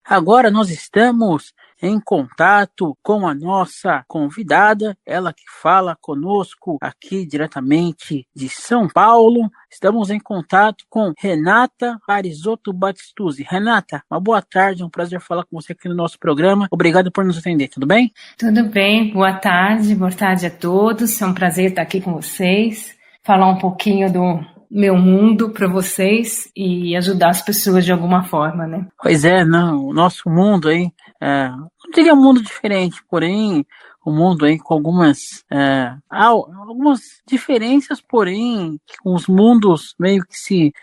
Agora nós estamos em contato com a nossa convidada, ela que fala conosco aqui diretamente de São Paulo. Estamos em contato com Renata Parisotto Batistuzzi. Renata, uma boa tarde, é um prazer falar com você aqui no nosso programa. Obrigado por nos atender, tudo bem? Tudo bem, boa tarde a todos. É um prazer estar aqui com vocês, falar um pouquinho do meu mundo para vocês e ajudar as pessoas de alguma forma, né? Pois é, não, o nosso mundo aí, não diria um mundo diferente, porém o mundo aí com algumas diferenças, porém os mundos meio que se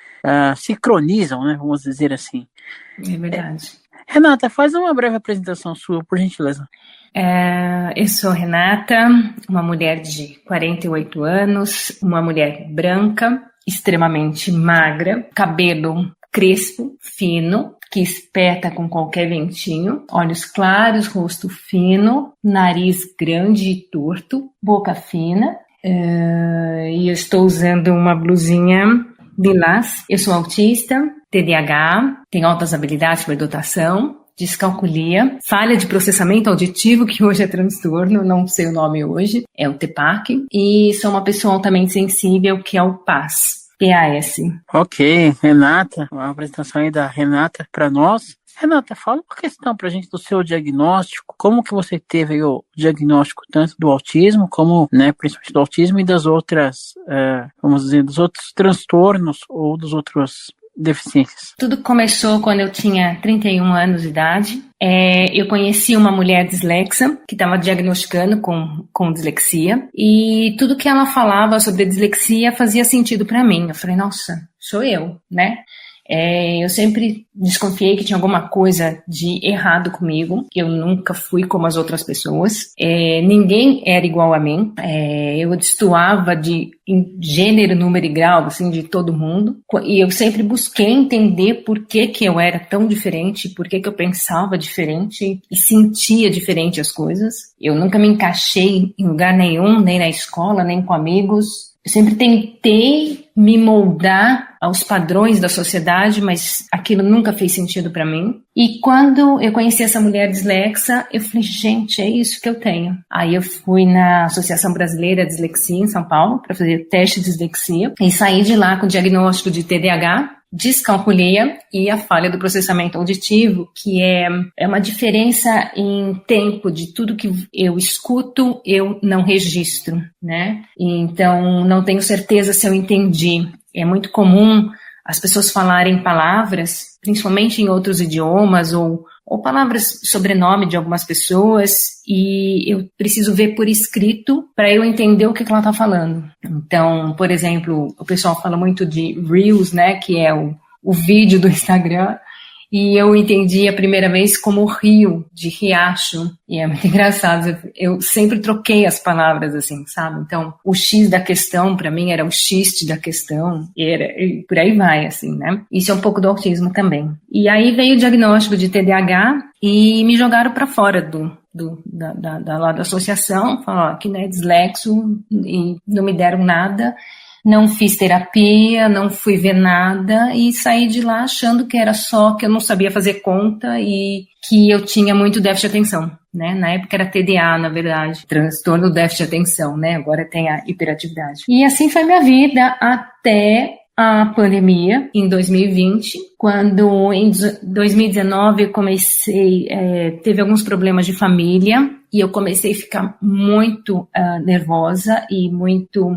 sincronizam, né? Vamos dizer assim. É verdade. Renata, faz uma breve apresentação sua, por gentileza. Eu sou Renata, uma mulher de 48 anos, uma mulher branca, extremamente magra, cabelo crespo, fino, que espeta com qualquer ventinho, olhos claros, rosto fino, nariz grande e torto, boca fina, e eu estou usando uma blusinha lilás. Eu sou autista, TDAH, tenho altas habilidades de superdotação, descalculia, falha de processamento auditivo, que hoje é transtorno, não sei o nome hoje, é o TPAC, e sou uma pessoa altamente sensível, que é o PAS. PAS. Ok, Renata, uma apresentação aí da Renata para nós. Renata, fala uma questão pra gente do seu diagnóstico, como que você teve aí o diagnóstico tanto do autismo, como, né, principalmente do autismo e das outras, vamos dizer, dos outros transtornos ou dos outros deficiências. Tudo começou quando eu tinha 31 anos de idade. Eu conheci uma mulher dislexa que estava diagnosticando com dislexia, e tudo que ela falava sobre dislexia fazia sentido para mim. Eu falei, nossa, sou eu, né? Eu sempre desconfiei que tinha alguma coisa de errado comigo, que eu nunca fui como as outras pessoas. Ninguém era igual a mim. Eu destoava em gênero, número e grau, assim, de todo mundo. E eu sempre busquei entender por que eu era tão diferente, por que eu pensava diferente e sentia diferente as coisas. Eu nunca me encaixei em lugar nenhum, nem na escola, nem com amigos. Eu sempre tentei me moldar aos padrões da sociedade, mas aquilo nunca fez sentido para mim. E quando eu conheci essa mulher dislexa, eu falei, gente, é isso que eu tenho. Aí eu fui na Associação Brasileira de Dislexia em São Paulo para fazer teste de dislexia e saí de lá com o diagnóstico de TDAH, descalculia e a falha do processamento auditivo, que é uma diferença em tempo de tudo que eu escuto, eu não registro, né? Então, não tenho certeza se eu entendi. É muito comum as pessoas falarem palavras, principalmente em outros idiomas, ou palavras, sobrenome de algumas pessoas, e eu preciso ver por escrito para eu entender o que ela está falando. Então, por exemplo, o pessoal fala muito de Reels, né, que é o vídeo do Instagram, e eu entendi a primeira vez como rio, de riacho, e é muito engraçado, eu sempre troquei as palavras assim, sabe? Então, o X da questão, para mim, era o xiste da questão, e por aí vai, assim, né? Isso é um pouco do autismo também. E aí veio o diagnóstico de TDAH, e me jogaram para fora da associação, falaram, que não é dislexo, e não me deram nada. Não fiz terapia, não fui ver nada e saí de lá achando que era só que eu não sabia fazer conta e que eu tinha muito déficit de atenção, né? Na época era TDA, na verdade, transtorno do déficit de atenção, né? Agora tem a hiperatividade. E assim foi minha vida até a pandemia, em 2020, quando em 2019 eu comecei, teve alguns problemas de família, e eu comecei a ficar muito nervosa e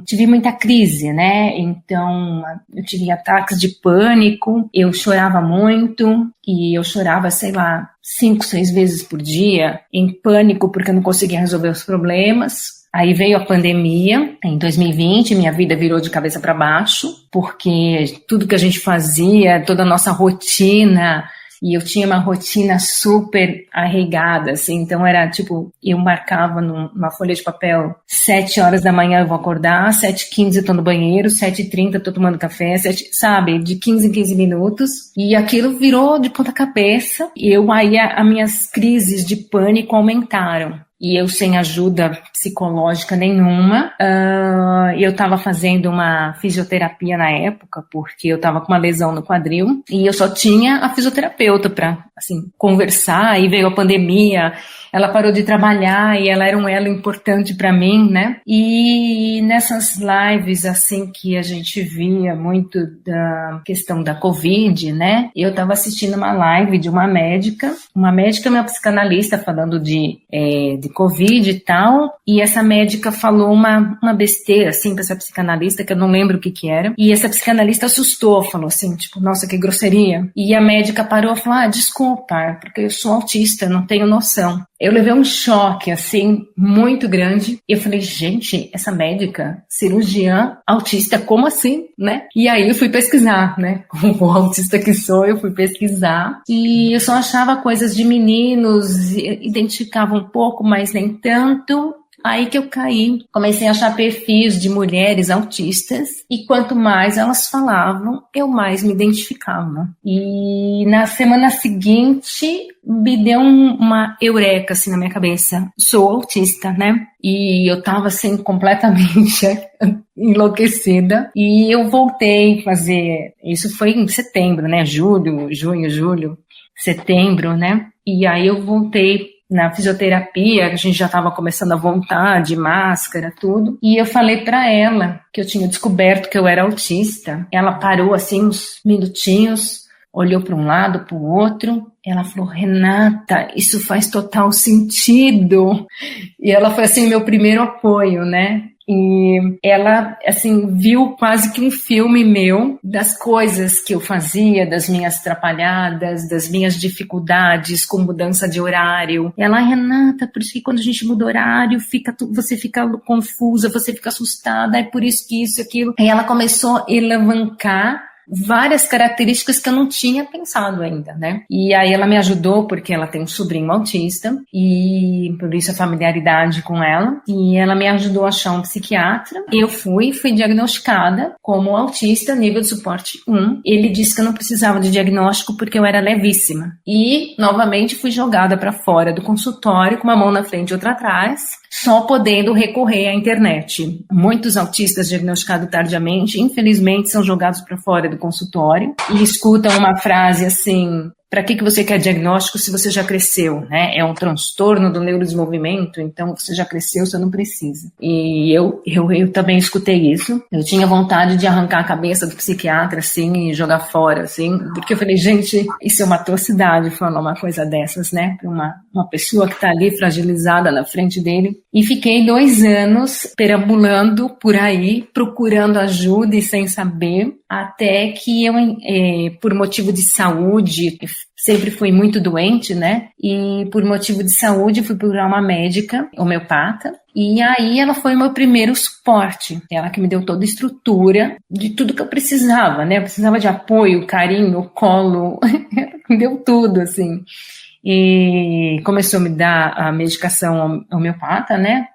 tive muita crise, né? Então, eu tive ataques de pânico, eu chorava muito, e eu chorava, 5, 6 vezes por dia, em pânico porque eu não conseguia resolver os problemas. Aí veio a pandemia, em 2020, minha vida virou de cabeça para baixo, porque tudo que a gente fazia, toda a nossa rotina, e eu tinha uma rotina super arraigada, assim, então era tipo, eu marcava numa folha de papel, 7 horas da manhã eu vou acordar, 7h15 eu tô no banheiro, 7h30 eu tô tomando café, sabe, de 15 em 15 minutos, e aquilo virou de ponta cabeça, e aí as minhas crises de pânico aumentaram. E eu sem ajuda psicológica nenhuma, eu estava fazendo uma fisioterapia na época, porque eu estava com uma lesão no quadril, e eu só tinha a fisioterapeuta para assim, conversar, e veio a pandemia, ela parou de trabalhar e ela era um elo importante para mim, né? E nessas lives, assim, que a gente via muito da questão da Covid, né? Eu estava assistindo uma live de uma médica e uma psicanalista falando de Covid e tal, e essa médica falou uma besteira, assim, pra essa psicanalista, que eu não lembro o que era, e essa psicanalista assustou, falou assim, tipo, nossa, que grosseria. E a médica parou e falou, desculpa, porque eu sou autista, não tenho noção. Eu levei um choque, assim, muito grande. E eu falei, gente, essa médica, cirurgiã, autista, como assim, né? E aí eu fui pesquisar, né? Como autista que sou, eu fui pesquisar. E eu só achava coisas de meninos, identificava um pouco, mas nem tanto. Aí que eu caí, comecei a achar perfis de mulheres autistas e quanto mais elas falavam, eu mais me identificava. E na semana seguinte me deu uma eureka assim na minha cabeça. Sou autista, né? E eu tava assim completamente enlouquecida. E eu voltei a fazer, isso foi em setembro, né? Junho, setembro, né? E aí eu voltei na fisioterapia, a gente já estava começando a voltar de máscara, tudo. E eu falei para ela que eu tinha descoberto que eu era autista. Ela parou assim uns minutinhos, olhou para um lado, para o outro. Ela falou, Renata, isso faz total sentido. E ela foi assim meu primeiro apoio, né? E ela, assim, viu quase que um filme meu das coisas que eu fazia, das minhas atrapalhadas, das minhas dificuldades com mudança de horário. E ela, Renata, por isso que quando a gente muda horário, você fica confusa, você fica assustada, é por isso que isso, aquilo. E ela começou a alavancar várias características que eu não tinha pensado ainda, né? E aí ela me ajudou porque ela tem um sobrinho autista e por isso a familiaridade com ela, e ela me ajudou a achar um psiquiatra. Eu fui diagnosticada como autista nível de suporte 1. Ele disse que eu não precisava de diagnóstico porque eu era levíssima. E novamente fui jogada para fora do consultório com uma mão na frente e outra atrás, só podendo recorrer à internet. Muitos autistas diagnosticados tardiamente, infelizmente, são jogados para fora do consultório e escutam uma frase assim, para que você quer diagnóstico se você já cresceu, né? É um transtorno do neurodesenvolvimento, então você já cresceu, você não precisa. E eu também escutei isso. Eu tinha vontade de arrancar a cabeça do psiquiatra, assim, e jogar fora, assim, porque eu falei, gente, isso é uma atrocidade falar uma coisa dessas, né? Para uma pessoa que está ali fragilizada na frente dele. E fiquei 2 anos perambulando por aí, procurando ajuda e sem saber, até que eu, por motivo de saúde, sempre fui muito doente, né? E por motivo de saúde fui procurar uma médica homeopata. E aí ela foi o meu primeiro suporte. Ela que me deu toda a estrutura de tudo que eu precisava, né? Eu precisava de apoio, carinho, colo. Me deu tudo, assim. E começou a me dar a medicação homeopata, né,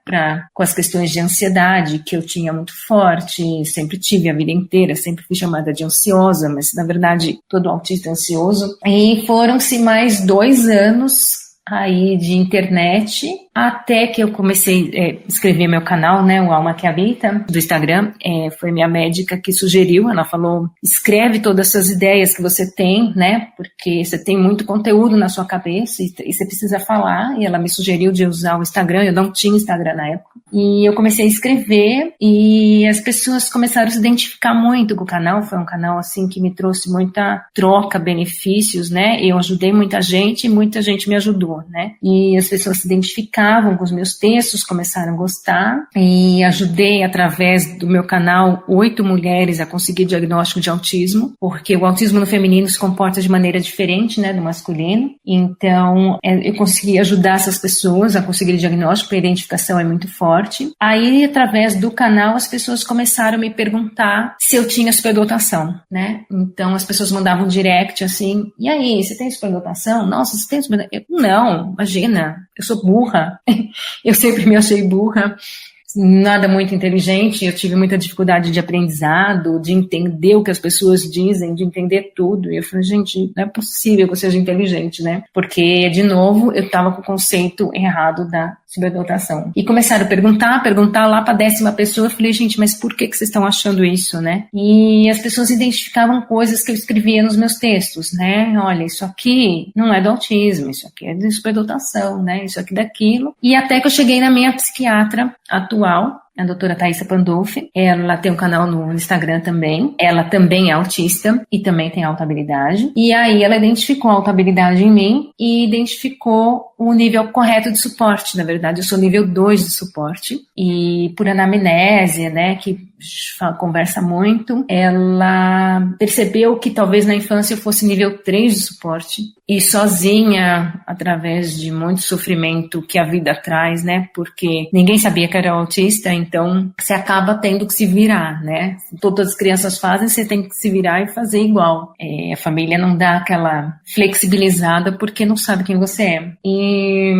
com as questões de ansiedade que eu tinha muito forte, sempre tive a vida inteira, sempre fui chamada de ansiosa, mas na verdade todo autista é ansioso. E foram-se mais 2 anos aí de internet, até que eu comecei a escrever meu canal, né, o Alma que Habita, do Instagram. Foi minha médica que sugeriu, ela falou, escreve todas essas ideias que você tem, né, porque você tem muito conteúdo na sua cabeça e você precisa falar, e ela me sugeriu de usar o Instagram, eu não tinha Instagram na época, e eu comecei a escrever, e as pessoas começaram a se identificar muito com o canal. Foi um canal, assim, que me trouxe muita troca, benefícios, né, eu ajudei muita gente e muita gente me ajudou, né, e as pessoas se identificavam com os meus textos, começaram a gostar, e ajudei através do meu canal 8 mulheres a conseguir diagnóstico de autismo, porque o autismo no feminino se comporta de maneira diferente, né, do masculino. Então eu consegui ajudar essas pessoas a conseguir diagnóstico, porque a identificação é muito forte. Aí, através do canal, as pessoas começaram a me perguntar se eu tinha superdotação, né? Então as pessoas mandavam um direct assim, e aí, você tem superdotação? Nossa, você tem superdotação? Não, imagina, eu sou burra. Eu sempre me achei burra. nada muito inteligente, eu tive muita dificuldade de aprendizado, de entender o que as pessoas dizem, de entender tudo. E eu falei, gente, não é possível que eu seja inteligente, né? Porque, de novo, eu estava com o conceito errado da superdotação. E começaram a perguntar lá para a 10ª pessoa. Eu falei, gente, mas por que vocês estão achando isso, né? E as pessoas identificavam coisas que eu escrevia nos meus textos, né? Olha, isso aqui não é do autismo, isso aqui é de superdotação, né? Isso aqui daquilo. E até que eu cheguei na minha psiquiatra atual, a doutora Thaisa Pandolfi. Ela tem um canal no Instagram também. Ela também é autista e também tem alta habilidade. E aí ela identificou a alta habilidade em mim e identificou o nível correto de suporte. Na verdade, eu sou nível 2 de suporte. E por anamnésia, né, que conversa muito, ela percebeu que talvez na infância eu fosse nível 3 de suporte. E sozinha, através de muito sofrimento que a vida traz, né, porque ninguém sabia que era autista, então você acaba tendo que se virar, né? Todas as crianças fazem, você tem que se virar e fazer igual. A família não dá aquela flexibilizada porque não sabe quem você é. E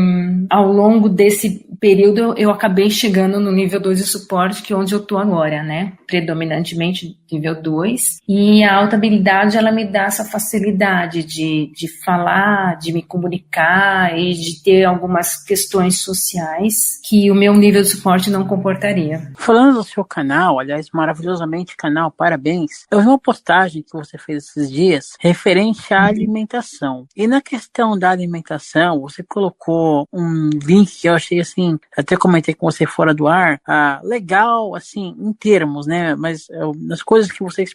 ao longo desse período eu acabei chegando no nível 2 de suporte, que é onde eu tô agora, né? Predominantemente nível 2. E a alta habilidade, ela me dá essa facilidade de falar, de me comunicar e de ter algumas questões sociais que o meu nível de suporte não comportaria. Falando do seu canal, aliás, maravilhosamente canal, parabéns. Eu vi uma postagem que você fez esses dias referente à alimentação. E na questão da alimentação, você colocou um link que eu achei assim, até comentei com você fora do ar, legal, assim, em termos, né? Mas nas coisas que vocês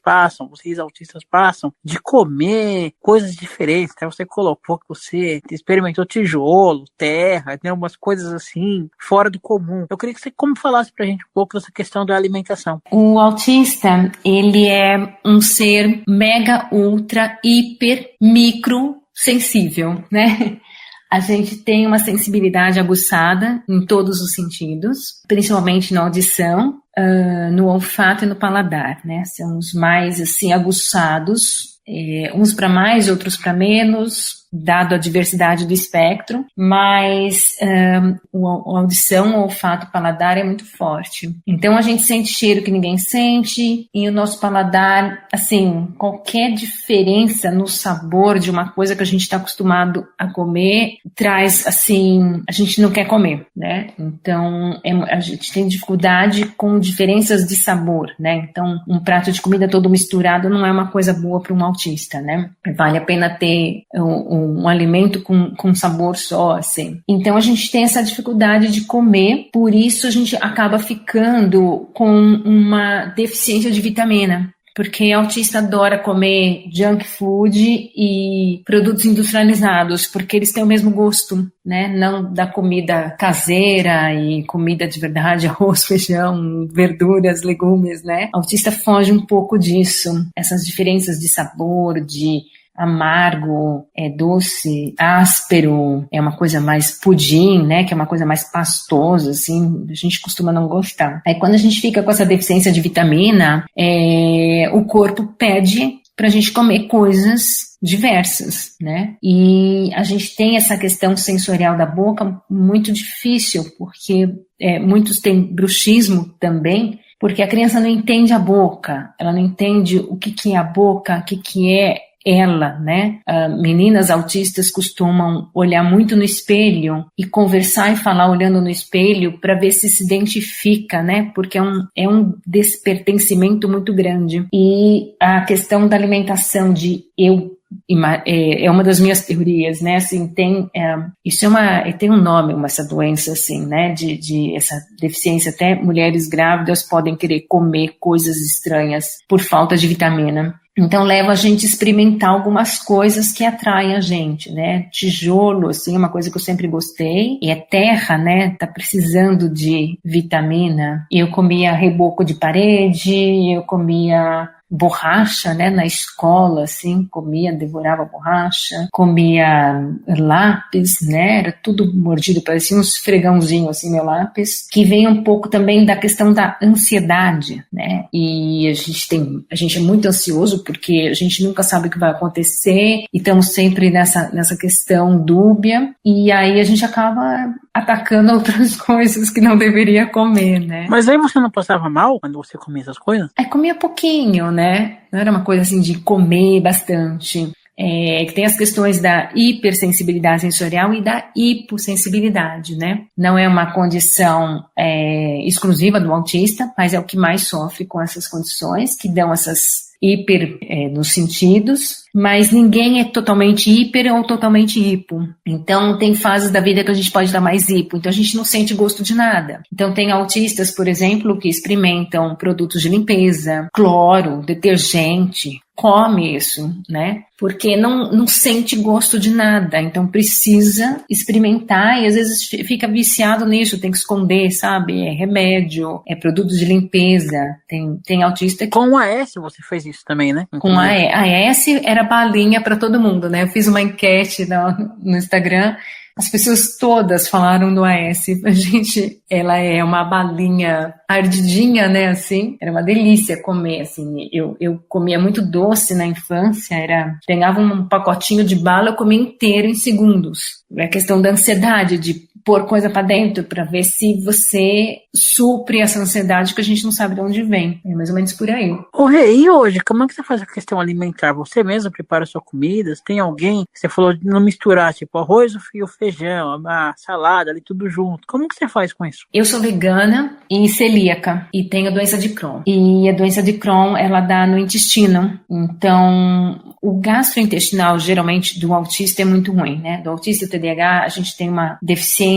autistas passam, de comer coisas diferentes, até você colocou que você experimentou tijolo, terra, né? Umas coisas assim, fora do comum. Eu queria que você falasse pra gente um pouco dessa questão da alimentação. O autista, ele é um ser mega, ultra, hiper, micro sensível, né? A gente tem uma sensibilidade aguçada em todos os sentidos, principalmente na audição, no olfato e no paladar, né? São os mais, assim, aguçados, uns para mais, outros para menos, dado a diversidade do espectro, mas a audição, o olfato, o paladar é muito forte. Então a gente sente cheiro que ninguém sente, e o nosso paladar, assim, qualquer diferença no sabor de uma coisa que a gente está acostumado a comer, traz, assim, a gente não quer comer, né? Então a gente tem dificuldade com diferenças de sabor, né? Então um prato de comida todo misturado não é uma coisa boa para um autista, né? Vale a pena ter um alimento com sabor só, assim. Então a gente tem essa dificuldade de comer, por isso a gente acaba ficando com uma deficiência de vitamina. Porque autista adora comer junk food e produtos industrializados, porque eles têm o mesmo gosto, né? Não da comida caseira e comida de verdade, arroz, feijão, verduras, legumes, né? Autista foge um pouco disso. Essas diferenças de sabor, de amargo, doce, áspero, é uma coisa mais pudim, né, que é uma coisa mais pastosa, assim, a gente costuma não gostar. Aí quando a gente fica com essa deficiência de vitamina, o corpo pede pra gente comer coisas diversas, né, e a gente tem essa questão sensorial da boca muito difícil, porque muitos têm bruxismo também, porque a criança não entende a boca, ela não entende o que é a boca, o que é ela, né? Meninas autistas costumam olhar muito no espelho e conversar e falar olhando no espelho para ver se identifica, né? Porque é um despertencimento muito grande. E a questão da alimentação é uma das minhas teorias, né? Assim, tem um nome, essa doença, assim, né? De essa deficiência, até mulheres grávidas podem querer comer coisas estranhas por falta de vitamina. Então leva a gente a experimentar algumas coisas que atraem a gente, né? Tijolo, assim, é uma coisa que eu sempre gostei. E terra, né? Tá precisando de vitamina. Eu comia reboco de parede, eu comia borracha, né, na escola, assim, devorava borracha, comia lápis, né, era tudo mordido, parecia um esfregãozinho, assim, meu lápis, que vem um pouco também da questão da ansiedade, né, e a gente é muito ansioso porque a gente nunca sabe o que vai acontecer e estamos sempre nessa questão dúbia, e aí a gente acaba atacando outras coisas que não deveria comer, né. Mas aí você não passava mal quando você comia essas coisas? Comia pouquinho, né, não era uma coisa assim de comer bastante. Que tem as questões da hipersensibilidade sensorial e da hipossensibilidade, né? Não é uma condição exclusiva do autista, mas é o que mais sofre com essas condições, que dão essas nos sentidos, mas ninguém é totalmente hiper ou totalmente hipo. Então, tem fases da vida que a gente pode dar mais hipo, então a gente não sente gosto de nada. Então, tem autistas, por exemplo, que experimentam produtos de limpeza, cloro, detergente, come isso, né? Porque não sente gosto de nada, então precisa experimentar e às vezes fica viciado nisso, tem que esconder, sabe? É remédio, é produto de limpeza, tem autista que... Com a AS você fez isso também, né? Com a AS era balinha para todo mundo, né? Eu fiz uma enquete no Instagram, as pessoas todas falaram do AS. Gente, ela é uma balinha ardidinha, né, assim. Era uma delícia comer, assim. Eu comia muito doce na infância, pegava um pacotinho de bala, eu comia inteiro em segundos. É a questão da ansiedade, de pôr coisa pra dentro, pra ver se você supre essa ansiedade que a gente não sabe de onde vem. É mais ou menos por aí. Ô, Rei, e hoje, como é que você faz a questão alimentar? Você mesmo prepara a sua comida? Tem alguém que você falou de não misturar, tipo, arroz e o feijão, a salada, ali tudo junto. Como que você faz com isso? Eu sou vegana e celíaca e tenho doença de Crohn. E a doença de Crohn, ela dá no intestino. Então, o gastrointestinal, geralmente, do autista é muito ruim, né? Do autista e TDAH, a gente tem uma deficiências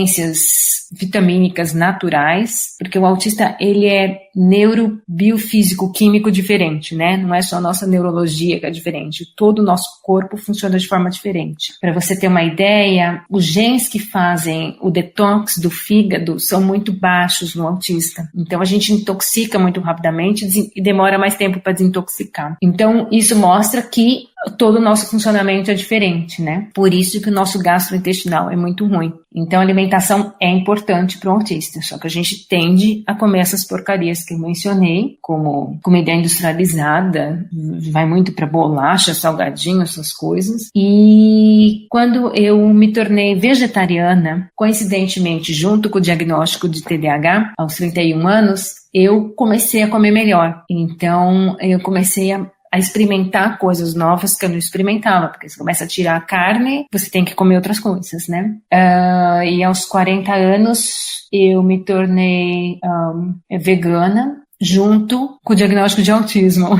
vitamínicas naturais, porque o autista, ele é neurobiofísico, químico diferente, né? Não é só a nossa neurologia que é diferente, todo o nosso corpo funciona de forma diferente. Para você ter uma ideia, os genes que fazem o detox do fígado são muito baixos no autista. Então a gente intoxica muito rapidamente e demora mais tempo para desintoxicar. Então isso mostra que todo o nosso funcionamento é diferente, né? Por isso que o nosso gastrointestinal é muito ruim. Então a alimentação é importante para o autista, só que a gente tende a comer essas porcarias que eu mencionei, como comida industrializada, vai muito para bolacha, salgadinho, essas coisas. E quando eu me tornei vegetariana, coincidentemente, junto com o diagnóstico de TDAH, aos 31 anos, eu comecei a comer melhor. Então eu comecei a experimentar coisas novas que eu não experimentava, porque você começa a tirar a carne, você tem que comer outras coisas, né? E aos 40 anos eu me tornei vegana, junto com o diagnóstico de autismo.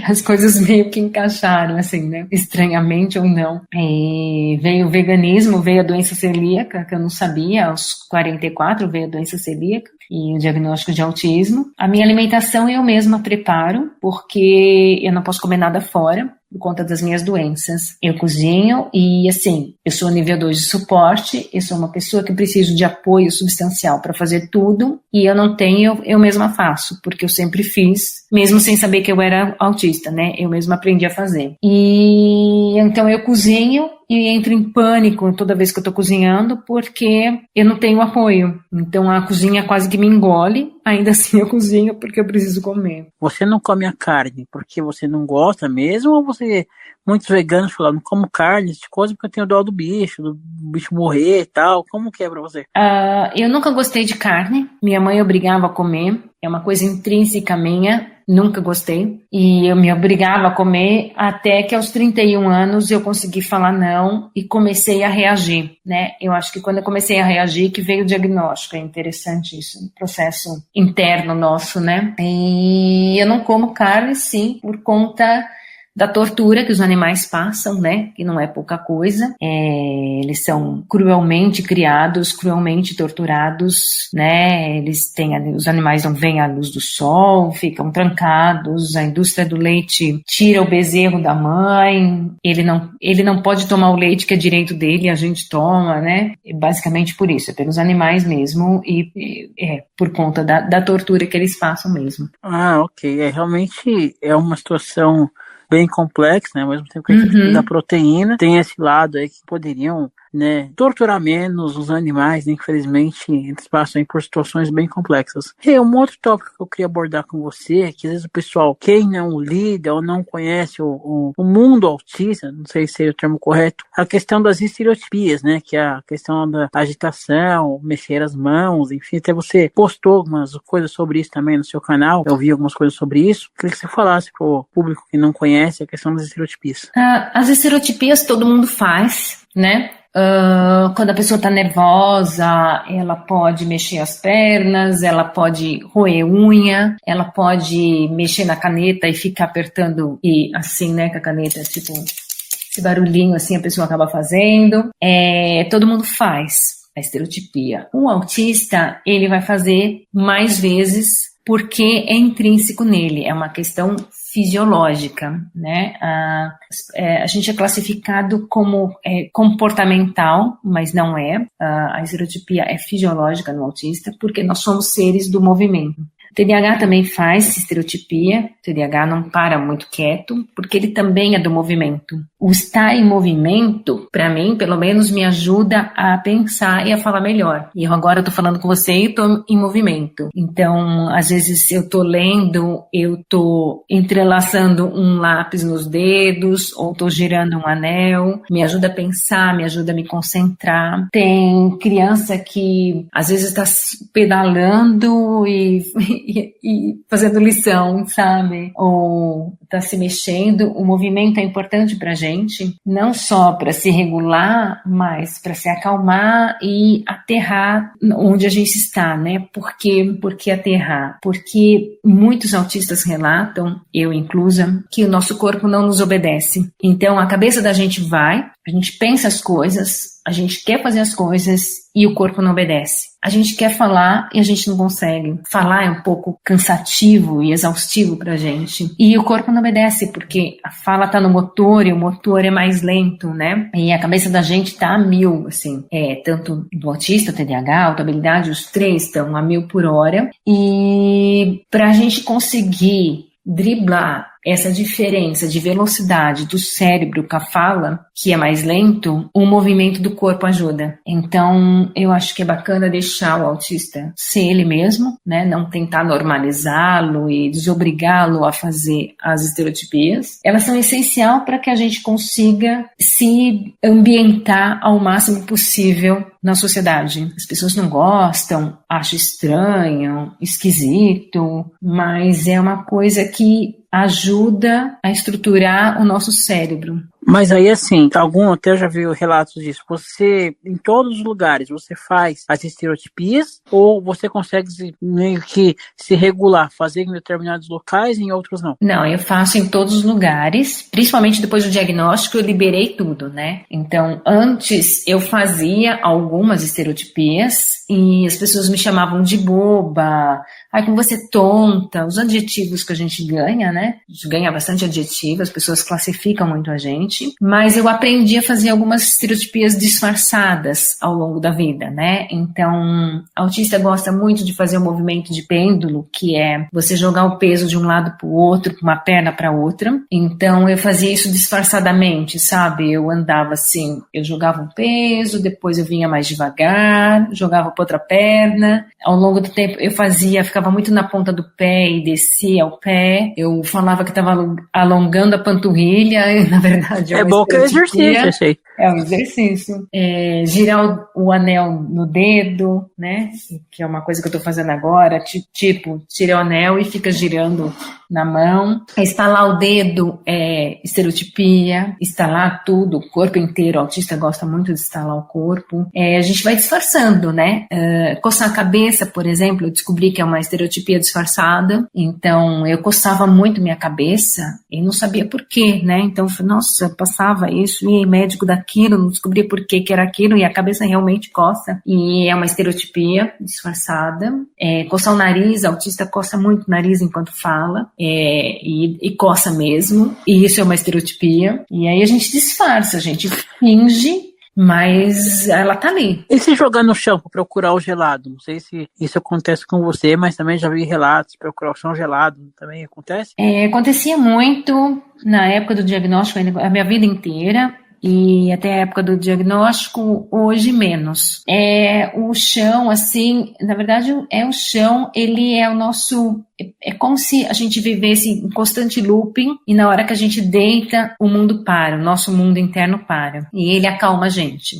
As coisas meio que encaixaram, assim, né? Estranhamente ou não. Veio o veganismo, veio a doença celíaca, que eu não sabia, aos 44 veio a doença celíaca e o diagnóstico de autismo. A minha alimentação eu mesma preparo, porque eu não posso comer nada fora, por conta das minhas doenças. Eu cozinho e, assim, eu sou nível 2 de suporte, eu sou uma pessoa que preciso de apoio substancial para fazer tudo, e eu não tenho, eu mesma faço, porque eu sempre fiz, mesmo sem saber que eu era autista, né? Eu mesma aprendi a fazer. E então eu cozinho e entro em pânico toda vez que eu tô cozinhando, porque eu não tenho apoio. Então a cozinha quase que me engole, ainda assim eu cozinho porque eu preciso comer. Você não come a carne porque você não gosta mesmo, ou você... Muitos veganos falam, não como carne, esse coisa, porque eu tenho dó do bicho morrer e tal. Como que é pra você? Eu nunca gostei de carne. Minha mãe obrigava a comer. É uma coisa intrínseca minha. Nunca gostei. E eu me obrigava a comer até que aos 31 anos eu consegui falar não e comecei a reagir, né? Eu acho que quando eu comecei a reagir que veio o diagnóstico. É interessante isso. Um processo interno nosso, né? E eu não como carne, sim, por conta da tortura que os animais passam, né, que não é pouca coisa. Eles são cruelmente criados, cruelmente torturados, né, os animais não veem a luz do sol, ficam trancados, a indústria do leite tira o bezerro da mãe, ele não pode tomar o leite que é direito dele, a gente toma, né, basicamente por isso, é pelos animais mesmo e por conta da tortura que eles passam mesmo. Ah, ok, realmente é uma situação bem complexo, né? Ao mesmo tempo que a gente da proteína, tem esse lado aí que poderiam, né, torturar menos os animais, né? Infelizmente, eles passam aí por situações bem complexas. E um outro tópico que eu queria abordar com você é que às vezes o pessoal, quem não lida ou não conhece o mundo autista, não sei se é o termo correto, a questão das estereotipias, né? Que é a questão da agitação, mexer as mãos, enfim, até você postou algumas coisas sobre isso também no seu canal, eu vi algumas coisas sobre isso. Queria que você falasse pro público que não conhece a questão das estereotipias. As estereotipias todo mundo faz, né? Quando a pessoa está nervosa, ela pode mexer as pernas, ela pode roer unha, ela pode mexer na caneta e ficar apertando e assim, né, com a caneta, tipo, esse barulhinho assim a pessoa acaba fazendo. Todo mundo faz a estereotipia. O autista, ele vai fazer mais vezes porque é intrínseco nele, é uma questão fisiológica, né? A gente é classificado como comportamental, mas não é. A estereotipia é fisiológica no autista, porque nós somos seres do movimento. O TDAH também faz estereotipia, o TDAH não para muito quieto, porque ele também é do movimento. O estar em movimento, para mim, pelo menos, me ajuda a pensar e a falar melhor. E eu agora estou falando com você e estou em movimento. Então, às vezes eu estou lendo, eu estou entrelaçando um lápis nos dedos, ou estou girando um anel, me ajuda a pensar, me ajuda a me concentrar. Tem criança que às vezes está pedalando e fazendo lição, sabe? Ou tá se mexendo. O movimento é importante pra gente, não só para se regular, mas para se acalmar e aterrar onde a gente está, né? Por que aterrar? Porque muitos autistas relatam, eu inclusa, que o nosso corpo não nos obedece. Então a cabeça da gente vai, a gente pensa as coisas, a gente quer fazer as coisas e o corpo não obedece. A gente quer falar e a gente não consegue. Falar é um pouco cansativo e exaustivo pra gente. E o corpo não obedece, porque a fala tá no motor e o motor é mais lento, né? E a cabeça da gente tá a 1000, assim. Tanto do autista, TDAH, autohabilidade, os três estão a 1000 por hora. E pra gente conseguir driblar essa diferença de velocidade do cérebro com a fala, que é mais lento, o movimento do corpo ajuda. Então, eu acho que é bacana deixar o autista ser ele mesmo, né? Não tentar normalizá-lo e desobrigá-lo a fazer as estereotipias. Elas são essenciais para que a gente consiga se ambientar ao máximo possível na sociedade. As pessoas não gostam, acham estranho, esquisito, mas é uma coisa que ajuda a estruturar o nosso cérebro. Mas aí, assim, até já viu relatos disso. Você, em todos os lugares, você faz as estereotipias ou você consegue meio que se regular, fazer em determinados locais e em outros não? Não, eu faço em todos os lugares, principalmente depois do diagnóstico, eu liberei tudo, né? Então, antes eu fazia algumas estereotipias e as pessoas me chamavam de boba, como você é tonta, os adjetivos que a gente ganha, né? A gente ganha bastante adjetivo, as pessoas classificam muito a gente. Mas eu aprendi a fazer algumas estereotipias disfarçadas ao longo da vida, né? Então, autista gosta muito de fazer o movimento de pêndulo, que é você jogar o peso de um lado para o outro, uma perna para outra. Então, eu fazia isso disfarçadamente, sabe? Eu andava assim, eu jogava um peso, depois eu vinha mais devagar, jogava para outra perna. Ao longo do tempo, ficava muito na ponta do pé e descia o pé. Eu falava que estava alongando a panturrilha, e na verdade é bom que é exercício, achei. É um exercício. Girar o anel no dedo, né? Que é uma coisa que eu tô fazendo agora. Tipo, tira o anel e fica girando na mão. Estalar o dedo é estereotipia. Estalar tudo, o corpo inteiro. O autista gosta muito de estalar o corpo. A gente vai disfarçando, né? Coçar a cabeça, por exemplo, eu descobri que é uma estereotipia disfarçada. Então, eu coçava muito minha cabeça e não sabia por quê, né? Então, eu falei, nossa, eu passava isso, e médico daquilo, não descobria por que era aquilo, e a cabeça realmente coça. E é uma estereotipia disfarçada. Coçar o nariz, autista coça muito o nariz enquanto fala, e coça mesmo, e isso é uma estereotipia. E aí a gente disfarça, a gente finge, mas ela tá ali. E se jogar no chão para procurar o gelado? Não sei se isso acontece com você, mas também já vi relatos de procurar o chão gelado. Também acontece? Acontecia muito na época do diagnóstico, a minha vida inteira. E até a época do diagnóstico, hoje menos. O chão, assim, na verdade, o chão, ele é o nosso... É como se a gente vivesse em constante looping e na hora que a gente deita, o mundo para, o nosso mundo interno para. E ele acalma a gente.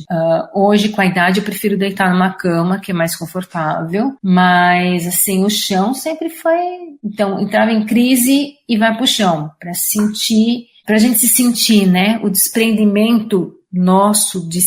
Hoje, com a idade, eu prefiro deitar numa cama, que é mais confortável. Mas, assim, o chão sempre foi... Então, entrava em crise e vai pro chão, para a gente se sentir, né, o desprendimento nosso de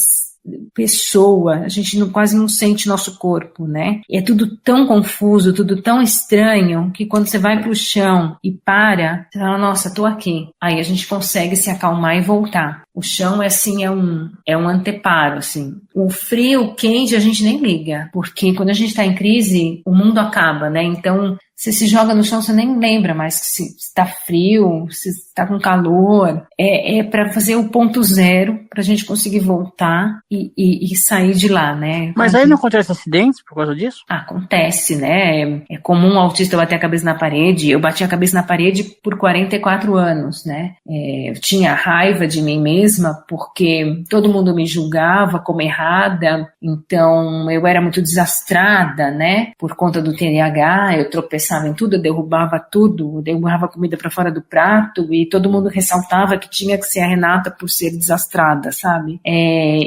pessoa, a gente quase não sente nosso corpo, né? É tudo tão confuso, tudo tão estranho, que quando você vai pro chão e para, você fala, nossa, tô aqui. Aí a gente consegue se acalmar e voltar. O chão assim, é um anteparo, assim. O frio, o quente, a gente nem liga, porque quando a gente tá em crise, o mundo acaba, né? Então, você se joga no chão, você nem lembra mais se está frio, se está com calor. É para fazer o ponto zero, para a gente conseguir voltar e sair de lá, né? Mas aí não acontece acidentes por causa disso? Acontece, né? É comum o autista bater a cabeça na parede. Eu bati a cabeça na parede por 44 anos, né? Eu tinha raiva de mim mesma, porque todo mundo me julgava como errada. Então, eu era muito desastrada, né? Por conta do TDAH, eu tropeçava em tudo, eu derrubava comida para fora do prato e todo mundo ressaltava que tinha que ser a Renata por ser desastrada, sabe?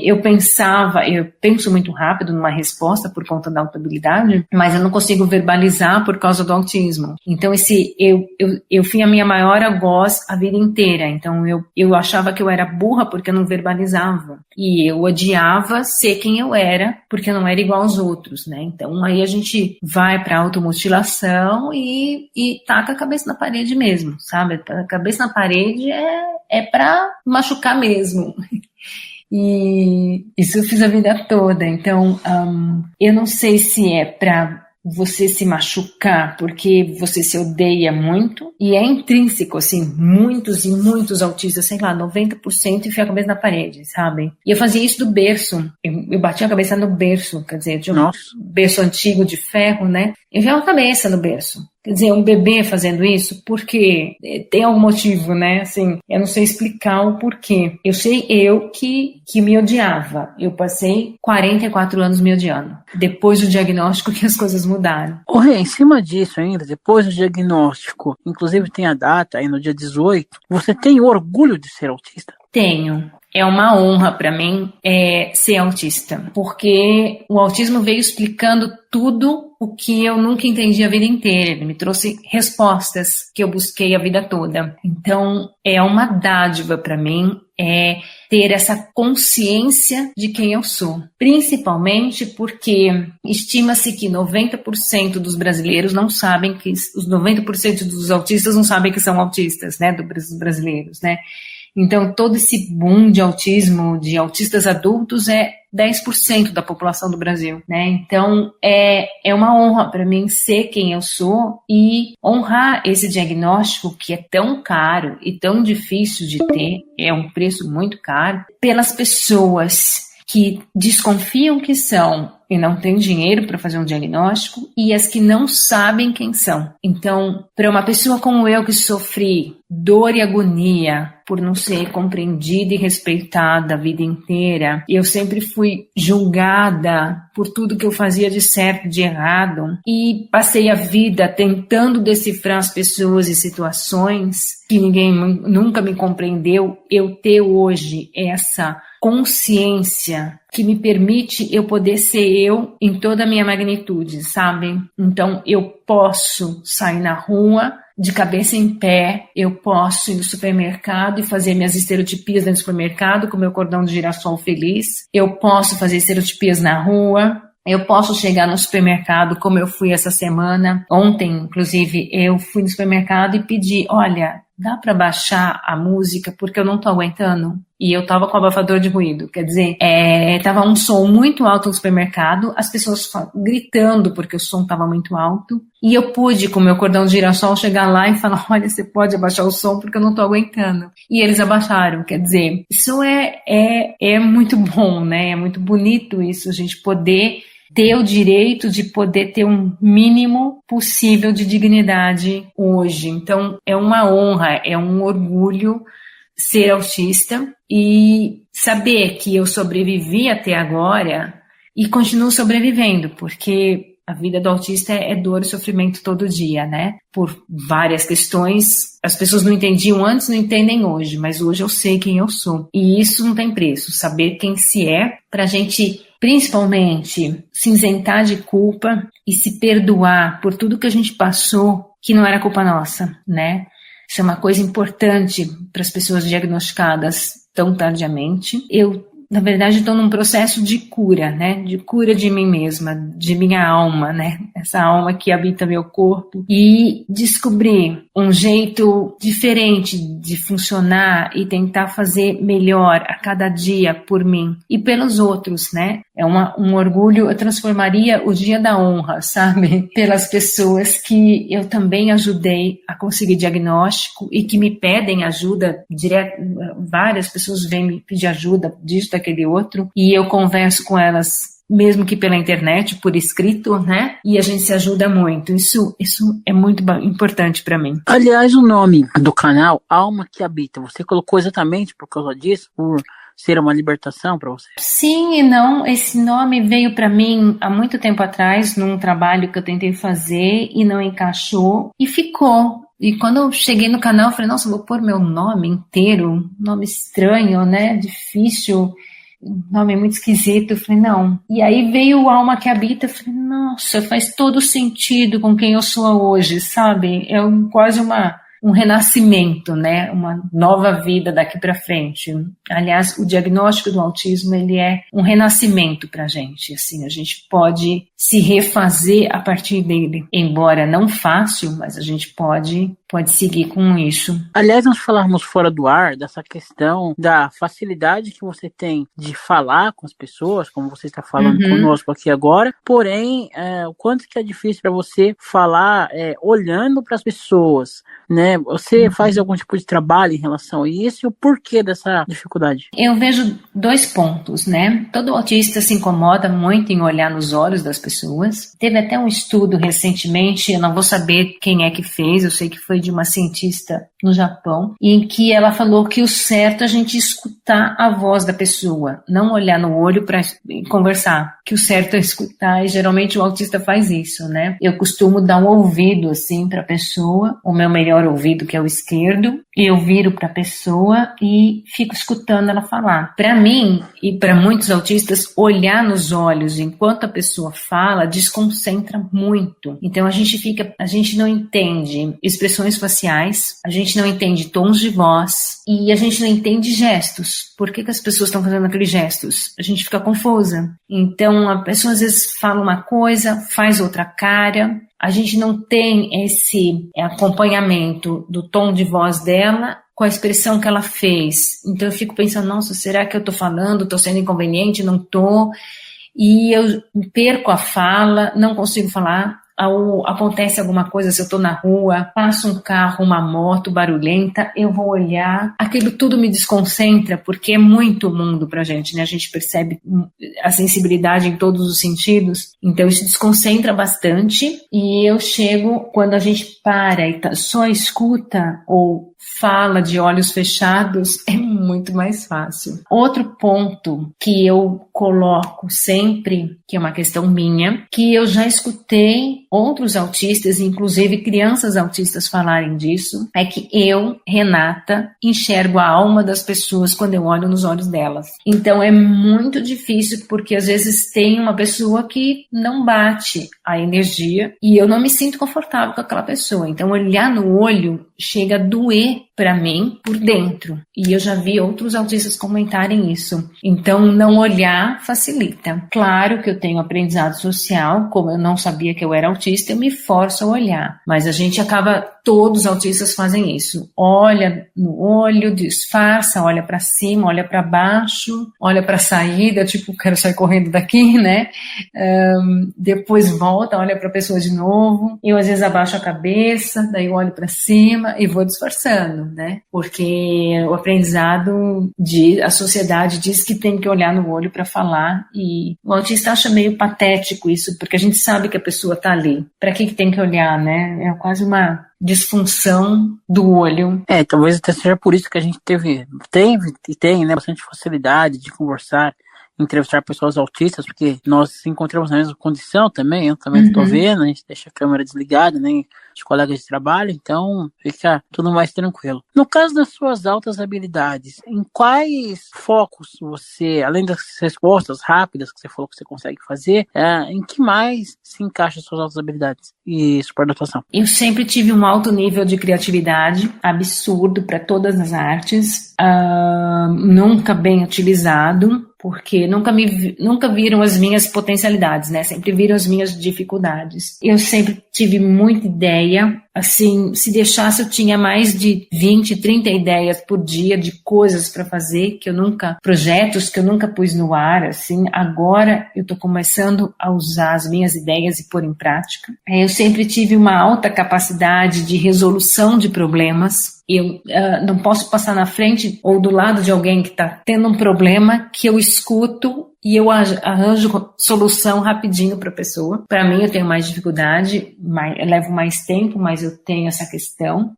Eu penso muito rápido numa resposta por conta da autohabilidade, mas eu não consigo verbalizar por causa do autismo. Então eu fui a minha maior algoz a vida inteira, então eu achava que eu era burra porque eu não verbalizava e eu odiava ser quem eu era porque eu não era igual aos outros, né? Então aí a gente vai para automutilação e taca a cabeça na parede mesmo, sabe? A cabeça na parede é pra machucar mesmo. E isso eu fiz a vida toda. Então, eu não sei se é pra você se machucar porque você se odeia muito, e é intrínseco, assim, muitos e muitos autistas, sei lá, 90% enfia a cabeça na parede, sabe? E eu fazia isso do berço, eu batia a cabeça no berço, quer dizer, de um berço antigo de ferro, né? Eu enfiava a cabeça no berço. Quer dizer, um bebê fazendo isso, porque tem algum motivo, né? Assim, eu não sei explicar o porquê. Eu sei que me odiava. Eu passei 44 anos me odiando. Depois do diagnóstico que as coisas mudaram. Em cima disso ainda, depois do diagnóstico, inclusive tem a data aí no dia 18, você tem orgulho de ser autista? Tenho. É uma honra para mim ser autista, porque o autismo veio explicando tudo o que eu nunca entendi a vida inteira. Ele me trouxe respostas que eu busquei a vida toda. Então, é uma dádiva para mim ter essa consciência de quem eu sou. Principalmente porque estima-se que 90% dos brasileiros não sabem que... Os 90% dos autistas não sabem que são autistas, né? Dos brasileiros, né? Então, todo esse boom de autismo, de autistas adultos, é 10% da população do Brasil, né? Então, é uma honra para mim ser quem eu sou e honrar esse diagnóstico que é tão caro e tão difícil de ter, é um preço muito caro, pelas pessoas que desconfiam que são e não têm dinheiro para fazer um diagnóstico, e as que não sabem quem são. Então, para uma pessoa como eu que sofri dor e agonia por não ser compreendida e respeitada a vida inteira, eu sempre fui julgada por tudo que eu fazia de certo, de errado, e passei a vida tentando decifrar as pessoas e situações que ninguém nunca me compreendeu. Eu ter hoje essa consciência que me permite eu poder ser eu em toda a minha magnitude, sabe? Então eu posso sair na rua de cabeça em pé, eu posso ir no supermercado e fazer minhas estereotipias dentro do supermercado com meu cordão de girassol feliz, eu posso fazer estereotipias na rua, eu posso chegar no supermercado como eu fui essa semana. Ontem, inclusive, eu fui no supermercado e pedi, olha, dá para baixar a música porque eu não tô aguentando? E eu tava com abafador de ruído, quer dizer, tava um som muito alto no supermercado, as pessoas gritando porque o som tava muito alto, e eu pude, com meu cordão de girassol, chegar lá e falar, olha, você pode abaixar o som porque eu não tô aguentando. E eles abaixaram, quer dizer, isso é muito bom, né? É muito bonito isso, a gente poder ter o direito de poder ter um mínimo possível de dignidade hoje. Então, é uma honra, é um orgulho ser autista e saber que eu sobrevivi até agora e continuo sobrevivendo, porque a vida do autista é dor e sofrimento todo dia, né? Por várias questões, as pessoas não entendiam antes, não entendem hoje, mas hoje eu sei quem eu sou. E isso não tem preço, saber quem se é, pra gente principalmente se isentar de culpa e se perdoar por tudo que a gente passou que não era culpa nossa, né? Isso é uma coisa importante para as pessoas diagnosticadas tão tardiamente. Eu, na verdade, estou num processo de cura, né? De cura de mim mesma, de minha alma, né? Essa alma que habita meu corpo. E descobrir um jeito diferente de funcionar e tentar fazer melhor a cada dia por mim e pelos outros, né? É um orgulho, eu transformaria o dia da honra, sabe? Pelas pessoas que eu também ajudei a conseguir diagnóstico e que me pedem ajuda direto. Várias pessoas vêm me pedir ajuda disso, daquele outro, e eu converso com elas mesmo que pela internet, por escrito, né? E a gente se ajuda muito. Isso é muito importante para mim. Aliás, o nome do canal, Alma que Habita, você colocou exatamente por causa disso? Por ser uma libertação para você? Sim e não. Esse nome veio para mim há muito tempo atrás, num trabalho que eu tentei fazer e não encaixou, e ficou. E quando eu cheguei no canal, eu falei, nossa, vou pôr meu nome inteiro, nome estranho, né? Difícil. Um nome muito esquisito, eu falei, não. E aí veio o Alma que Habita, eu falei, nossa, faz todo sentido com quem eu sou hoje, sabe? É quase um renascimento, né? Uma nova vida daqui para frente. Aliás, o diagnóstico do autismo, ele é um renascimento pra gente, assim, a gente pode se refazer a partir dele, embora não fácil, mas a gente pode seguir com isso. Aliás, nós falamos fora do ar dessa questão da facilidade que você tem de falar com as pessoas, como você está falando conosco aqui agora, porém, o quanto que é difícil para você falar olhando para as pessoas, né? Você faz algum tipo de trabalho em relação a isso e o porquê dessa dificuldade? Eu vejo 2 pontos, né? Todo autista se incomoda muito em olhar nos olhos das pessoas. Teve até um estudo recentemente, eu não vou saber quem é que fez, eu sei que foi de uma cientista no Japão, em que ela falou que o certo é a gente escutar a voz da pessoa, não olhar no olho para conversar, que o certo é escutar, e geralmente o autista faz isso, né? Eu costumo dar um ouvido assim para a pessoa, o meu melhor ouvido, que é o esquerdo, e eu viro para a pessoa e fico escutando ela falar. Para mim e para muitos autistas, olhar nos olhos enquanto a pessoa fala desconcentra muito. Então a gente não entende expressões faciais, a gente não entende tons de voz e a gente não entende gestos. Por que as pessoas estão fazendo aqueles gestos? A gente fica confusa. Então a pessoa às vezes fala uma coisa, faz outra cara. A gente não tem esse acompanhamento do tom de voz dela com a expressão que ela fez. Então eu fico pensando, nossa, será que eu estou falando, estou sendo inconveniente, não estou? E eu perco a fala, não consigo falar. Acontece alguma coisa, se eu estou na rua, passa um carro, uma moto barulhenta, eu vou olhar, aquilo tudo me desconcentra, porque é muito mundo pra gente, né? A gente percebe a sensibilidade em todos os sentidos, então isso desconcentra bastante, e eu chego, quando a gente para e só escuta ou fala de olhos fechados, é muito mais fácil. Outro ponto que eu coloco sempre, que é uma questão minha, que eu já escutei outros autistas, inclusive crianças autistas falarem disso, é que eu, Renata, enxergo a alma das pessoas quando eu olho nos olhos delas. Então é muito difícil, porque às vezes tem uma pessoa que não bate a energia e eu não me sinto confortável com aquela pessoa. Então olhar no olho chega a doer para mim por dentro. E eu já vi outros autistas comentarem isso. Então não olhar facilita. Claro que eu tenho aprendizado social, como eu não sabia que eu era autista, eu me forço a olhar. Mas a gente acaba, todos os autistas fazem isso. Olha no olho, disfarça, olha para cima, olha para baixo, olha para a saída, tipo, quero sair correndo daqui, né? Depois volta, olha para a pessoa de novo. Eu às vezes abaixo a cabeça, daí eu olho para cima e vou disfarçando, né? Porque o aprendizado, a sociedade diz que tem que olhar no olho para falar, e o autista acha meio patético isso, porque a gente sabe que a pessoa está ali. Para que tem que olhar, né? É quase uma disfunção do olho. Talvez até seja por isso que a gente teve e tem, né, bastante facilidade de conversar, entrevistar pessoas autistas, porque nós se encontramos na mesma condição também, eu também estou vendo, a gente deixa a câmera desligada, né, de colegas de trabalho, então fica tudo mais tranquilo. No caso das suas altas habilidades, em quais focos você, além das respostas rápidas que você falou que você consegue fazer, em que mais se encaixa as suas altas habilidades e superdotação? Eu sempre tive um alto nível de criatividade, absurdo para todas as artes, nunca bem utilizado, porque nunca viram as minhas potencialidades, né? Sempre viram as minhas dificuldades. Eu sempre tive muita ideia, assim, se deixasse eu tinha mais de 20, 30 ideias por dia de coisas para fazer, projetos que eu nunca pus no ar, assim. Agora eu tô começando a usar as minhas ideias e pôr em prática. Eu sempre tive uma alta capacidade de resolução de problemas. Eu não posso passar na frente ou do lado de alguém que está tendo um problema que eu escuto e eu arranjo solução rapidinho para a pessoa. Para mim, eu tenho mais dificuldade, eu levo mais tempo, mas eu tenho essa questão.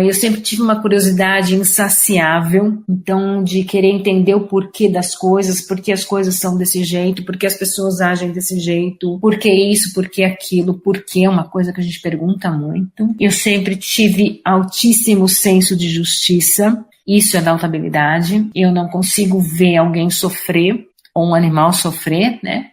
Eu sempre tive uma curiosidade insaciável, então de querer entender o porquê das coisas, por que as coisas são desse jeito, por que as pessoas agem desse jeito, por que isso, por que aquilo, por que é uma coisa que a gente pergunta muito. Eu sempre tive altíssimo senso de justiça, isso é da alta habilidade. Eu não consigo ver alguém sofrer, ou um animal sofrer, né?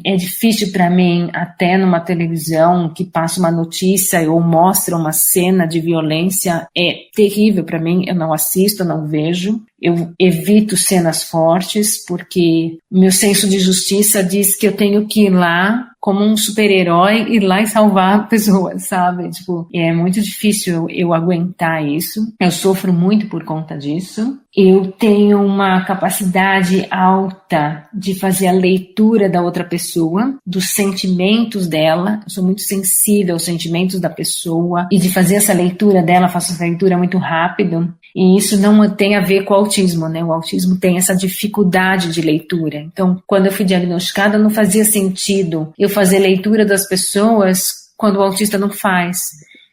É difícil para mim, até numa televisão que passa uma notícia ou mostra uma cena de violência, é terrível para mim, eu não assisto, eu não vejo. Eu evito cenas fortes, porque meu senso de justiça diz que eu tenho que ir lá como um super-herói, ir lá e salvar a pessoa, sabe? Tipo, é muito difícil eu aguentar isso. Eu sofro muito por conta disso. Eu tenho uma capacidade alta de fazer a leitura da outra pessoa, dos sentimentos dela. Eu sou muito sensível aos sentimentos da pessoa, e de fazer essa leitura dela, faço essa leitura muito rápido. E isso não tem a ver com o autismo, né? O autismo tem essa dificuldade de leitura. Então, quando eu fui diagnosticada, não fazia sentido eu fazer leitura das pessoas quando o autista não faz.